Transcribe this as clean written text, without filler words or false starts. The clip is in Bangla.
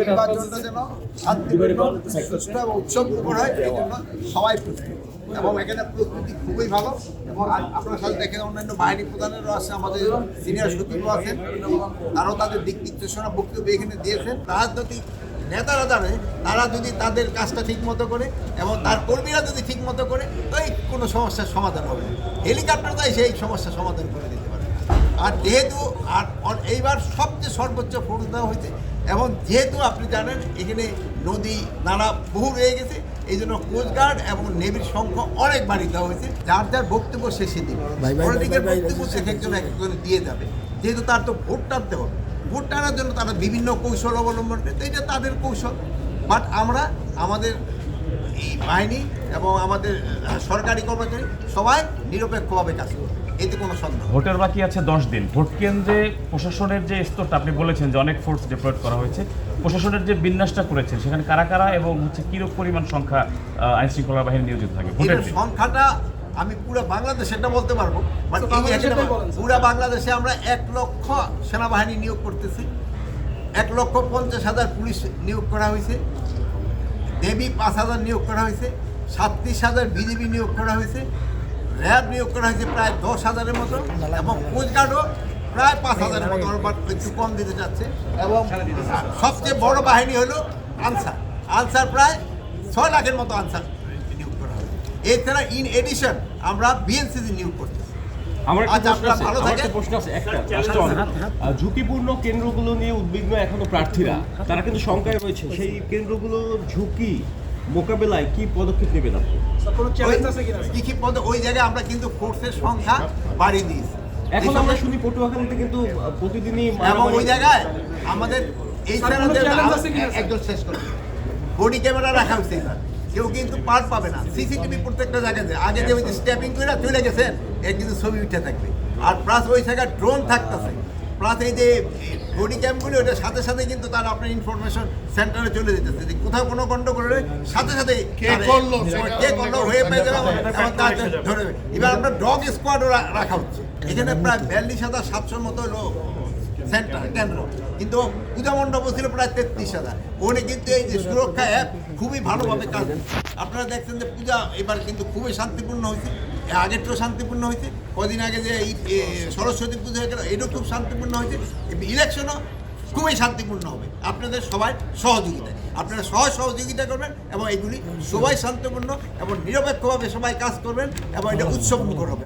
নির্বাচনটা যেন শান্তিপূর্ণ সুষ্ঠু এবং উৎসবমুখর হয় এই জন্য সবাই প্রস্তুত এবং এখানে প্রস্তুতি খুবই ভালো এবং আপনার সাথে দেখেন অন্যান্য বাহিনী প্রধানেরও আছে, আমাদের সিনিয়র সচিবও আছেন, তারাও তাদের দিক নির্দেশনা বক্তব্য এখানে দিয়েছেন। রাজনৈতিক নেতারা জানে তারা যদি তাদের কাজটা ঠিক মতো করে এবং তার কর্মীরা যদি ঠিক মতো করে তো এই কোনো সমস্যার সমাধান হবে না। হেলিকপ্টার তাই সেই সমস্যার সমাধান করে দিতে পারে। আর যেহেতু এইবার সবচেয়ে সর্বোচ্চ ফোর্স দেওয়া হয়েছে এবং যেহেতু আপনি জানেন এখানে নদী নালা বহু রয়ে গেছে, এই জন্য কোস্টগার্ড এবং নেভির সংখ্যা অনেক বাড়িয়ে দেওয়া হয়েছে। যার যার বক্তব্য শেষে দিবে, পলিটিক্যাল বক্তব্য একজন একজন দিয়ে যাবে, যেহেতু তার তো ভোট টানতে হবে। ভোট টানার জন্য তারা বিভিন্ন কৌশল অবলম্বন করে, এটা তাদের কৌশল। বাট আমরা আমাদের এই বাহিনী এবং আমাদের সরকারি কর্মচারী সবাই নিরপেক্ষভাবে কাজ করবে, এতে কোনো সন্দেহ। ভোটের বাকি আছে 10 দিন। ভোট কেন্দ্রে প্রশাসনের যে স্তরটা আপনি বলেছেন যে অনেক ফোর্স ডিপ্লয়েড করা হয়েছে, প্রশাসনের যে বিন্যাসটা করেছেন সেখানে কারা কারা এবং কিরকম পরিমাণ সংখ্যা আইন শৃঙ্খলা বাহিনী নিয়োজিত থাকে ভোটের দিন? সংখ্যাটা আমি পুরো বাংলাদেশে এটা বলতে পারবো, বাট পুরো বাংলাদেশে আমরা 1 লক্ষ সেনাবাহিনী নিয়োগ করতেছি, 1,50,000 পুলিশ নিয়োগ করা হয়েছে, দেবী 5,000 নিয়োগ করা হয়েছে, 37,000 বিজিবি নিয়োগ করা হয়েছে, র্যাব নিয়োগ করা হয়েছে প্রায় 10,000-এর মতো এবং কোস্টগার্ডও প্রায় 5,000-এর মতো, একটু কম দিতে চাচ্ছে। এবং সবচেয়ে বড় বাহিনী হলো আনসার প্রায় 6 লাখের মতো আনসার নিয়োগ করা হবে। এছাড়া ইন এডিশন আমরা বিএনসিসি নিয়োগ করতেছি। আমার একটা প্রশ্ন আছে ঝুঁকিপূর্ণ কেন্দ্রগুলো নিয়ে উদ্বিগ্ন এখনো প্রার্থীরা, তারা কিন্তু শঙ্কায় রয়েছে। সেই কেন্দ্রগুলো ঝুঁকি মোকাবেলায় কি পদক্ষেপ নেবেন আপনি? ওই জায়গায় আমরা কিন্তু ফোর্সের সংখ্যা বাড়িয়ে দিয়েছি। এখন আমরা শুনি পটুয়াখালীতে কিন্তু প্রতিদিনই এবং ওই জায়গায় আমাদের এই একদম শেষ করে বডি ক্যামেরা রাখা হচ্ছে, কেউ কিন্তু পার পাবে না। সিসিটিভি প্রত্যেকটা জায়গায় আগে যে স্ট্যাপিং করে চলে গেছেন এর কিন্তু ছবি উঠে থাকবে। আর প্লাস ওই জায়গায় ড্রোন থাকতেছে, প্লাস এই যে বডি ক্যাম্পগুলি ওটার সাথে সাথে কিন্তু তারা আপনার ইনফরমেশন সেন্টারে চলে যেতেছে যে কোথাও কোনো গন্ডগোল হলে সাথে সাথে কে করলো হয়ে পেয়ে যাবে এবং তার ধরে। এবার আমরা ডগ স্কোয়াডও রাখা হচ্ছে এখানে, প্রায় 42,700 মতো লোক সেন্টার কেন্দ্র, কিন্তু পূজা মণ্ডপ ছিল প্রায় 33,000। ওখানে কিন্তু এই যে সুরক্ষা অ্যাপ খুবই ভালোভাবে কাজ করছে। আপনারা দেখছেন যে পূজা এবার কিন্তু খুবই শান্তিপূর্ণ হয়েছে, আগেরটাও শান্তিপূর্ণ হয়েছে। কদিন আগে যে এই সরস্বতী পুজো হয়ে গেল এটাও খুব শান্তিপূর্ণ হয়েছে। ইলেকশনও খুবই শান্তিপূর্ণ হবে আপনাদের সবাই সহযোগিতায়। আপনারা সহযোগিতা করবেন এবং এগুলি সবাই শান্তিপূর্ণ এবং নিরপেক্ষভাবে সবাই কাজ করবেন এবং এটা উৎসবমুখর হবে।